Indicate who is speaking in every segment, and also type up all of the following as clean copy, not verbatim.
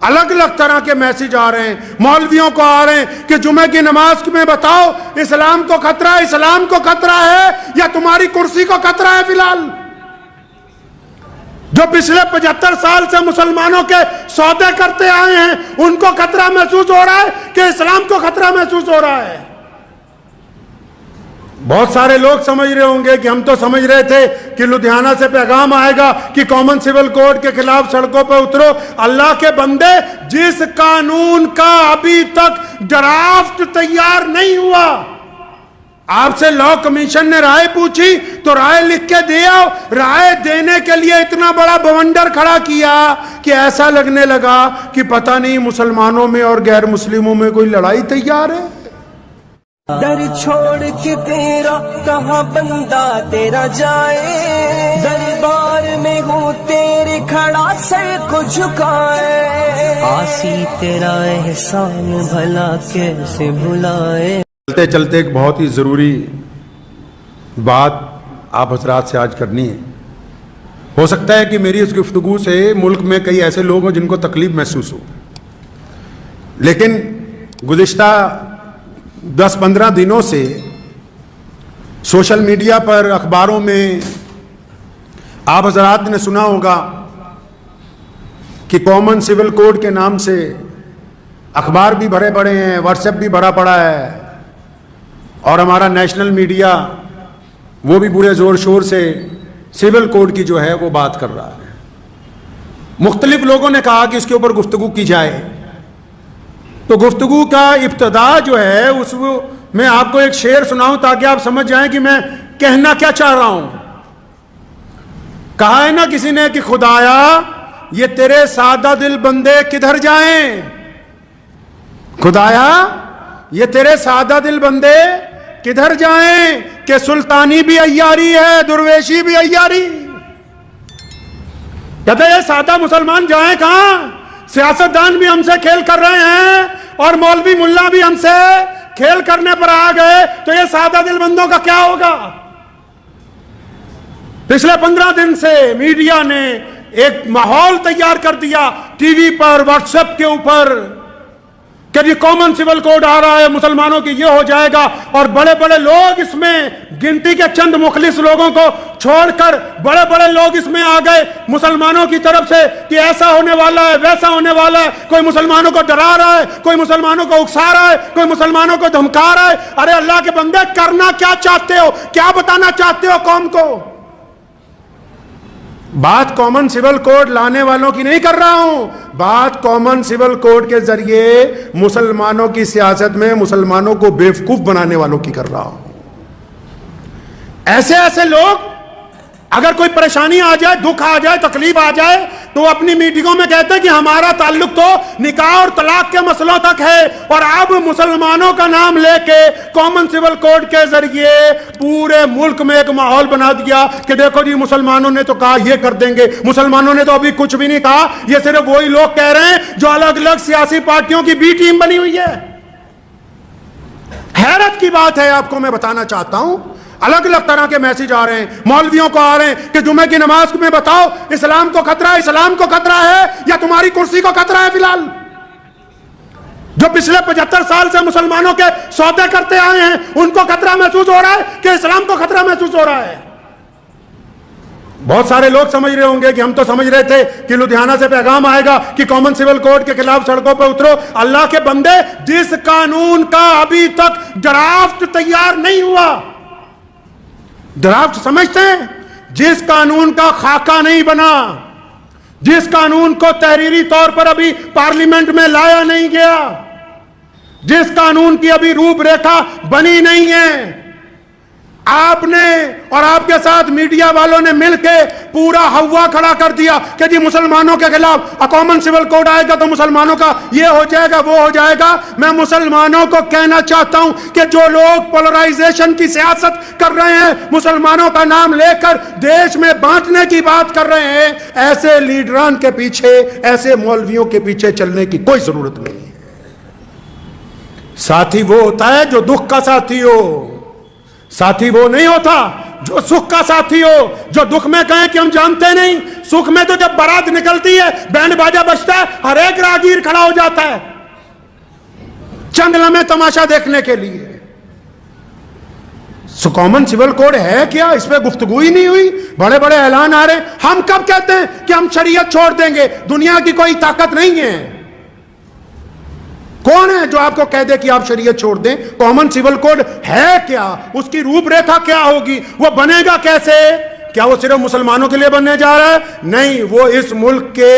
Speaker 1: अलग अलग तरह के मैसेज आ रहे हैं, मौलवियों को आ रहे हैं कि जुमे की नमाज में बताओ इस्लाम को खतरा है, इस्लाम को खतरा है या तुम्हारी कुर्सी को खतरा है। फिलहाल जो पिछले 75 साल से मुसलमानों के सौदे करते आए हैं उनको खतरा महसूस हो रहा है कि इस्लाम को खतरा महसूस हो रहा है। बहुत सारे लोग समझ रहे होंगे कि हम तो समझ रहे थे कि लुधियाना से पैगाम आएगा कि कॉमन सिविल कोड के खिलाफ सड़कों पर उतरो। अल्लाह के बंदे, जिस कानून का अभी तक ड्राफ्ट तैयार नहीं हुआ, आपसे लॉ कमीशन ने राय पूछी तो राय लिख के दिया, राय देने के लिए इतना बड़ा बवंडर खड़ा किया कि ऐसा लगने लगा कि पता नहीं मुसलमानों में और गैर मुस्लिमों में कोई लड़ाई तैयार है।
Speaker 2: दर छोड़ के तेरा कहाँ बंदा तेरा जाए, दरबार में हूँ तेरे खड़ा सर को झुकाए, आसी तेरा एहसान भला कैसे भुलाए।
Speaker 1: चलते चलते एक बहुत ही ज़रूरी बात आप हजरात से आज करनी है। हो सकता है कि मेरी इस गुफ्तगू से मुल्क में कई ऐसे लोग हों जिनको तकलीफ महसूस हो, लेकिन गुज़िश्ता 10-15 दिनों से सोशल मीडिया पर, अखबारों में आप हजरात ने सुना होगा कि कॉमन सिविल कोड के नाम से अखबार भी भरे पड़े हैं, व्हाट्सएप भी भरा पड़ा है और हमारा नेशनल मीडिया वो भी पूरे ज़ोर शोर से सिविल कोड की जो है वो बात कर रहा है। मुख्तलिफ लोगों ने कहा कि इसके ऊपर गुफ्तगू की जाए, तो गुफ्तगू का इब्तदा जो है उस मैं आपको एक शेर सुनाऊं ताकि आप समझ जाएं कि मैं कहना क्या चाह रहा हूं। कहा है ना किसी ने कि खुदाया ये तेरे सादा दिल बंदे किधर जाएं, खुदाया ये तेरे सादा दिल बंदे किधर जाएं कि सुल्तानी भी अय्यारी है, दुर्वेशी भी अय्यारी। कहते ये सादा मुसलमान जाएं कहां, सियासतदान भी हमसे खेल कर रहे हैं और मौलवी मुल्ला भी हमसे खेल करने पर आ गए, तो ये सादा दिल बंदों का क्या होगा। पिछले 15 दिन से मीडिया ने एक माहौल तैयार कर दिया टीवी पर, व्हाट्सएप के ऊपर कि ये कॉमन सिविल कोड आ रहा है, मुसलमानों की ये हो जाएगा, और बड़े बड़े लोग इसमें, गिनती के चंद मुखलिस लोगों को छोड़कर बड़े बड़े लोग इसमें आ गए मुसलमानों की तरफ से कि ऐसा होने वाला है, वैसा होने वाला है। कोई मुसलमानों को डरा रहा है, कोई मुसलमानों को उकसा रहा है, कोई मुसलमानों को धमका रहा है। अरे अल्लाह के बंदे, करना क्या चाहते हो, क्या बताना चाहते हो कौम को। बात कॉमन सिविल कोड लाने वालों की नहीं कर रहा हूं, बात कॉमन सिविल कोड के जरिए मुसलमानों की सियासत में मुसलमानों को बेवकूफ बनाने वालों की कर रहा हूं। ऐसे ऐसे लोग, अगर कोई परेशानी आ जाए, दुख आ जाए, तकलीफ आ जाए, तो अपनी मीटिंगों में कहते हैं कि हमारा ताल्लुक तो निकाह और तलाक के मसलों तक है, और अब मुसलमानों का नाम लेके कॉमन सिविल कोड के जरिए पूरे मुल्क में एक माहौल बना दिया कि देखो जी मुसलमानों ने तो कहा ये कर देंगे, मुसलमानों ने तो अभी कुछ भी नहीं कहा, ये सिर्फ वही लोग कह रहे हैं जो अलग अलग सियासी पार्टियों की बी टीम बनी हुई है। हैरत की बात है, आपको मैं बताना चाहता हूं, अलग अलग तरह के मैसेज आ रहे हैं, मौलवियों को आ रहे हैं कि जुमे की नमाज में बताओ इस्लाम को खतरा है, इस्लाम को खतरा है या तुम्हारी कुर्सी को खतरा है। फिलहाल जो पिछले 75 साल से मुसलमानों के सौदे करते आए हैं उनको खतरा महसूस हो रहा है कि इस्लाम को खतरा महसूस हो रहा है। बहुत सारे लोग समझ रहे होंगे कि हम तो समझ रहे थे कि लुधियाना से पैगाम आएगा कि कॉमन सिविल कोड के खिलाफ सड़कों पर उतरो। अल्लाह के बंदे, जिस कानून का अभी तक ड्राफ्ट तैयार नहीं हुआ, ड्राफ्ट समझते हैं, जिस कानून का खाका नहीं बना, जिस कानून को तहरीरी तौर पर अभी पार्लियामेंट में लाया नहीं गया, जिस कानून की अभी रूपरेखा बनी नहीं है, आपने और आपके साथ मीडिया वालों ने मिलकर पूरा हवा खड़ा कर दिया कि जी मुसलमानों के खिलाफ कॉमन सिविल कोड आएगा तो मुसलमानों का ये हो जाएगा, वो हो जाएगा। मैं मुसलमानों को कहना चाहता हूं कि जो लोग पोलराइजेशन की सियासत कर रहे हैं, मुसलमानों का नाम लेकर देश में बांटने की बात कर रहे हैं, ऐसे लीडरान के पीछे, ऐसे मौलवियों के पीछे चलने की कोई जरूरत नहीं है। साथी वो होता है जो दुख का साथी हो, साथी वो नहीं होता जो सुख का साथी हो, जो दुख में कहे कि हम जानते नहीं। सुख में तो जब बारात निकलती है, बैंड बाजा बजता है, हर एक राहगीर खड़ा हो जाता है चंद लम्हे तमाशा देखने के लिए। कॉमन सिविल कोड है क्या? इस पे गुफ्तगू ही नहीं हुई। बड़े बड़े ऐलान आ रहे हैं। हम कब कहते हैं कि हम शरीयत छोड़ देंगे? दुनिया की कोई ताकत नहीं है। कौन है जो आपको कह दे कि आप शरीयत छोड़ दें? कॉमन सिविल कोड है क्या? उसकी रूपरेखा क्या होगी? वो बनेगा कैसे? क्या वो सिर्फ मुसलमानों के लिए बनने जा रहा है? नहीं, वो इस मुल्क के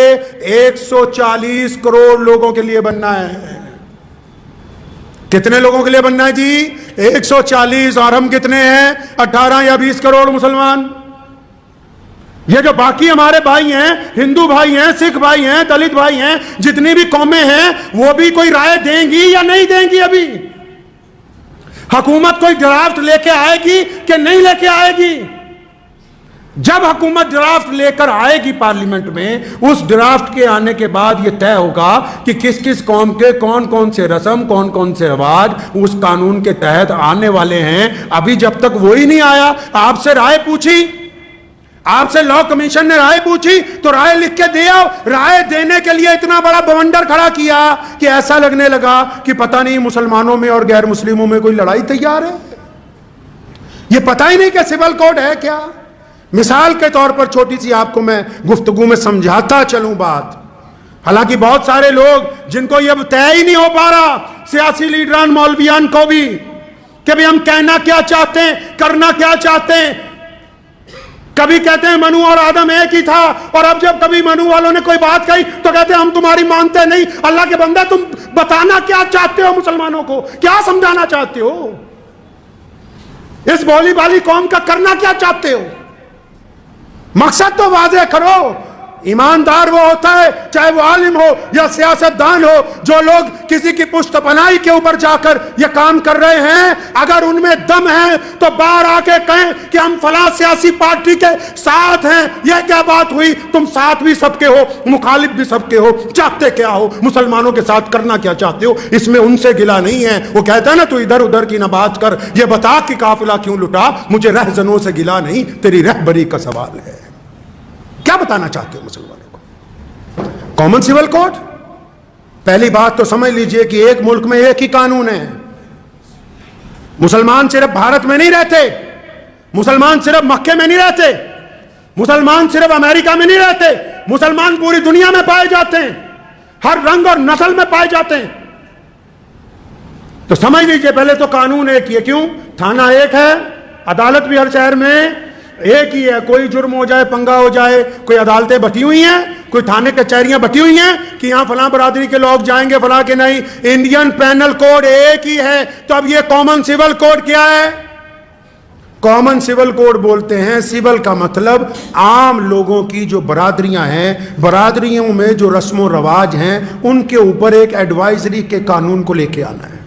Speaker 1: 140 करोड़ लोगों के लिए बनना है। कितने लोगों के लिए बनना है जी? 140। और हम कितने हैं? 18 या 20 करोड़ मुसलमान। ये जो बाकी हमारे भाई हैं, हिंदू भाई हैं, सिख भाई हैं, दलित भाई हैं, जितनी भी कौमें हैं, वो भी कोई राय देंगी या नहीं देंगी? अभी हुकूमत कोई ड्राफ्ट लेके आएगी कि नहीं लेके आएगी? जब हुकूमत ड्राफ्ट लेकर आएगी पार्लियामेंट में, उस ड्राफ्ट के आने के बाद यह तय होगा कि किस किस कौम के कौन कौन से रस्म, कौन कौन से रिवाज उस कानून के तहत आने वाले हैं। अभी जब तक वो ही नहीं आया, आपसे राय पूछी, आपसे लॉ कमीशन ने राय पूछी तो राय लिख के दे आओ। राय देने के लिए इतना बड़ा बवंडर खड़ा किया कि ऐसा लगने लगा कि पता नहीं मुसलमानों में और गैर मुस्लिमों में कोई लड़ाई तैयार है। ये पता ही नहीं कि सिविल कोड है क्या। मिसाल के तौर पर छोटी सी आपको मैं गुफ्तगू में समझाता चलूं बात। हालांकि बहुत सारे लोग जिनको यह तय ही नहीं हो पा रहा, सियासी लीडरान मौलवियान को भी, कि भाई हम कहना क्या चाहते हैं, करना क्या चाहते हैं। कभी कहते हैं मनु और आदम एक ही था, और अब जब कभी मनु वालों ने कोई बात कही तो कहते हैं हम तुम्हारी मानते नहीं। अल्लाह के बंदा, तुम बताना क्या चाहते हो मुसलमानों को? क्या समझाना चाहते हो? इस भोली भाली कौम का करना क्या चाहते हो? मकसद तो वाज़ेह करो। ईमानदार वो होता है, चाहे वो आलिम हो या सियासतदान हो, जो लोग किसी की पुश्तपनाही के ऊपर जाकर ये काम कर रहे हैं, अगर उनमें दम है तो बाहर आके कहें कि हम फलां सियासी पार्टी के साथ हैं। यह क्या बात हुई? तुम साथ भी सबके हो, मुखालिफ भी सबके हो, चाहते क्या हो? मुसलमानों के साथ करना क्या चाहते हो? इसमें उनसे गिला नहीं है। वो कहता है ना, तू इधर उधर की ना बात कर, ये बता कि काफिला क्यों लुटा। मुझे रहजनों से गिला नहीं, तेरी रहबरी का सवाल है। क्या बताना चाहते हो मुसलमानों को? कॉमन सिविल कोड, पहली बात तो समझ लीजिए कि एक मुल्क में एक ही कानून है। मुसलमान सिर्फ भारत में नहीं रहते, मुसलमान सिर्फ मक्के में नहीं रहते, मुसलमान सिर्फ अमेरिका में नहीं रहते, मुसलमान पूरी दुनिया में पाए जाते हैं, हर रंग और नस्ल में पाए जाते हैं। तो समझ लीजिए पहले तो कानून एक ही है। क्यों? थाना एक है, अदालत भी हर शहर में एक ही है। कोई जुर्म हो जाए, पंगा हो जाए, कोई अदालतें बटी हुई हैं, कोई थाने कचहरियां बटी हुई हैं कि यहां फलां बरादरी के लोग जाएंगे, फलां के नहीं। इंडियन पैनल कोड एक ही है। तो अब ये कॉमन सिविल कोड क्या है? कॉमन सिविल कोड बोलते हैं, सिविल का मतलब आम लोगों की जो बरादरियां हैं, बरादरियों में जो रस्म व रवाज हैं, उनके ऊपर एक एडवाइजरी के कानून को लेके आना है।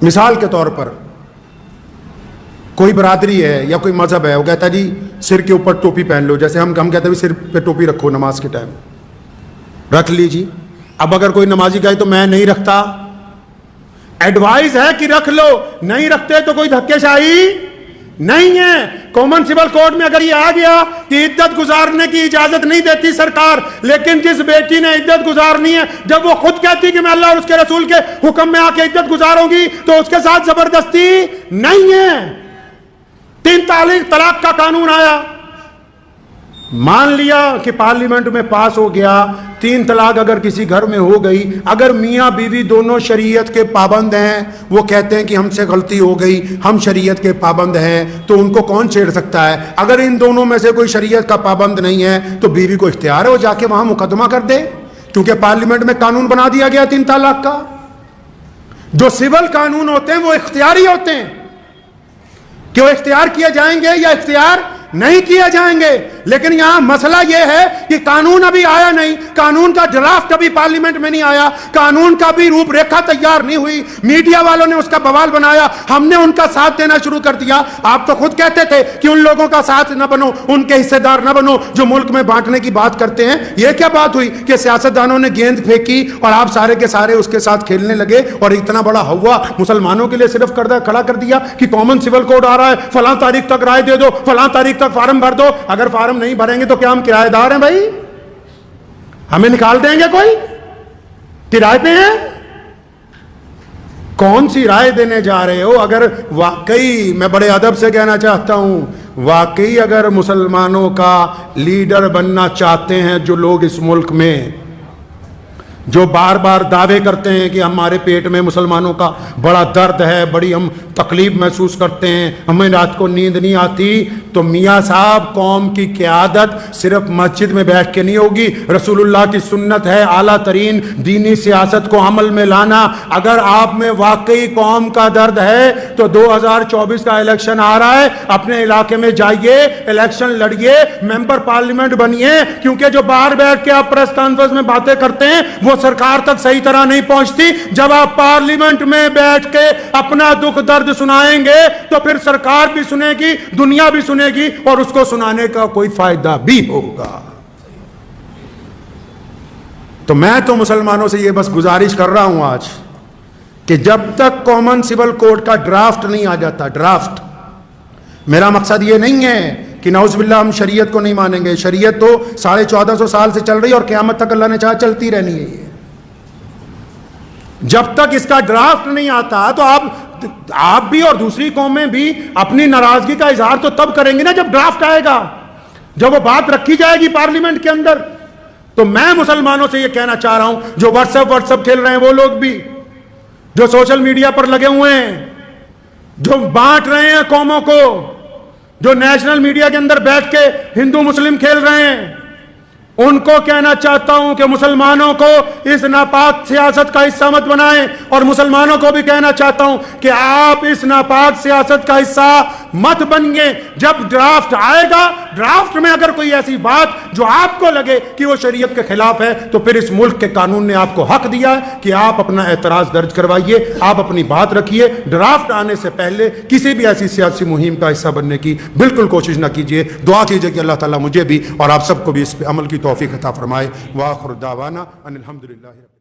Speaker 1: मिसाल के तौर पर कोई बरादरी है या कोई मजहब है, वो कहता है जी सिर के ऊपर टोपी पहन लो। जैसे हम कहते हैं सिर पे टोपी रखो नमाज के टाइम, रख लीजिए। अब अगर कोई नमाजी कहे तो मैं नहीं रखता, एडवाइस है कि रख लो, नहीं रखते तो कोई धक्केशाही नहीं है। कॉमन सिविल कोड में अगर ये आ गया कि इद्दत गुजारने की इजाजत नहीं देती सरकार, लेकिन जिस बेटी ने इद्दत गुजारनी है, जब वो खुद कहती कि मैं अल्लाह और उसके रसूल के हुक्म में आके इद्दत गुजारूंगी, तो उसके साथ जबरदस्ती नहीं है। 3 तलाक का कानून आया, मान लिया कि पार्लियामेंट में पास हो गया। 3 तलाक अगर किसी घर में हो गई, अगर मियां बीवी दोनों शरीयत के पाबंद हैं, वो कहते हैं कि हमसे गलती हो गई, हम शरीयत के पाबंद हैं, तो उनको कौन छेड़ सकता है? अगर इन दोनों में से कोई शरीयत का पाबंद नहीं है तो बीवी को इख्तियार है वो जाके वहां मुकदमा कर दे, क्योंकि पार्लियामेंट में कानून बना दिया गया 3 तलाक का। जो सिविल कानून होते हैं वो इख्तियारी होते हैं कि वो इख्तियार किए जाएंगे या इख्तियार नहीं किए जाएंगे। लेकिन यहां मसला यह है कि कानून अभी आया नहीं, कानून का ड्राफ्ट अभी पार्लियामेंट में नहीं आया, कानून का भी रूपरेखा तैयार नहीं हुई, मीडिया वालों ने उसका बवाल बनाया, हमने उनका साथ देना शुरू कर दिया। आप तो खुद कहते थे कि उन लोगों का साथ न बनो, उनके हिस्सेदार न बनो जो मुल्क में बांटने की बात करते हैं। यह क्या बात हुई कि सियासतदानों ने गेंद फेंकी और आप सारे के सारे उसके साथ खेलने लगे और इतना बड़ा हवा मुसलमानों के लिए सिर्फ खड़ा कर दिया कि कॉमन सिविल कोड आ रहा है, फलां तारीख तक राय दे दो, फलां तारीख तक फार्म भर दो। अगर फार्म नहीं भरेंगे तो क्या हम किराएदार हैं भाई? हमें निकाल देंगे कोई? किराए पे हैं? कौन सी राय देने जा रहे हो? अगर वाकई, मैं बड़े अदब से कहना चाहता हूं, वाकई अगर मुसलमानों का लीडर बनना चाहते हैं जो लोग इस मुल्क में जो बार बार दावे करते हैं कि हमारे पेट में मुसलमानों का बड़ा दर्द है, बड़ी हम तकलीफ महसूस करते हैं, हमें रात को नींद नहीं आती, तो मियाँ साहब कौम की क़यादत सिर्फ मस्जिद में बैठ के नहीं होगी। रसूलुल्लाह की सुन्नत है आला तरीन दीनी सियासत को अमल में लाना। अगर आप में वाकई कौम का दर्द है तो 2024 का इलेक्शन आ रहा है, अपने इलाके में जाइए, इलेक्शन लड़िए, मेंबर पार्लियामेंट बनिए, क्योंकि जो बाहर बैठ के आप प्रेस कॉन्फ्रेंस में बातें करते हैं वो सरकार तक सही तरह नहीं पहुंचती। जब आप पार्लियामेंट में बैठ के अपना दुख दर्द सुनाएंगे तो फिर सरकार भी सुनेगी, दुनिया भी सुनेगी और उसको सुनाने का कोई फायदा भी होगा। तो मैं तो मुसलमानों से यह बस गुजारिश कर रहा हूं आज कि जब तक कॉमन सिविल कोड का ड्राफ्ट नहीं आ जाता, ड्राफ्ट, मेरा मकसद यह नहीं है कि नाउज़ुबिल्लाह हम शरीयत को नहीं मानेंगे, शरीयत तो 1450 साल से चल रही है और क़यामत तक अल्लाह ने चाहा चलती रहनी है। ये जब तक इसका ड्राफ्ट नहीं आता तो आप भी और दूसरी कौमें भी अपनी नाराजगी का इजहार तो तब करेंगे ना जब ड्राफ्ट आएगा, जब वो बात रखी जाएगी पार्लियामेंट के अंदर। तो मैं मुसलमानों से ये कहना चाह रहा हूं, जो व्हाट्सएप खेल रहे हैं वो लोग भी, जो सोशल मीडिया पर लगे हुए हैं, जो बांट रहे हैं कौमों को, जो नेशनल मीडिया के अंदर बैठ के हिंदू मुस्लिम खेल रहे हैं, उनको कहना चाहता हूं कि मुसलमानों को इस नापाक सियासत का हिस्सा मत बनाएं, और मुसलमानों को भी कहना चाहता हूं कि आप इस नापाक सियासत का हिस्सा मत बनिए। जब ड्राफ्ट आएगा, ड्राफ्ट में अगर कोई ऐसी बात जो आपको लगे कि वो शरीयत के खिलाफ है, तो फिर इस मुल्क के कानून ने आपको हक दिया है कि आप अपना एतराज दर्ज करवाइए, आप अपनी बात रखिए। ड्राफ्ट आने से पहले किसी भी ऐसी सियासी मुहिम का हिस्सा बनने की बिल्कुल कोशिश ना कीजिए। दुआ कीजिए कि अल्लाह ताला मुझे भी और आप सबको भी इस पे अमल की तौफीक अता फरमाए। व आखिर दावाना अनिल हम्दुलिल्लाहि।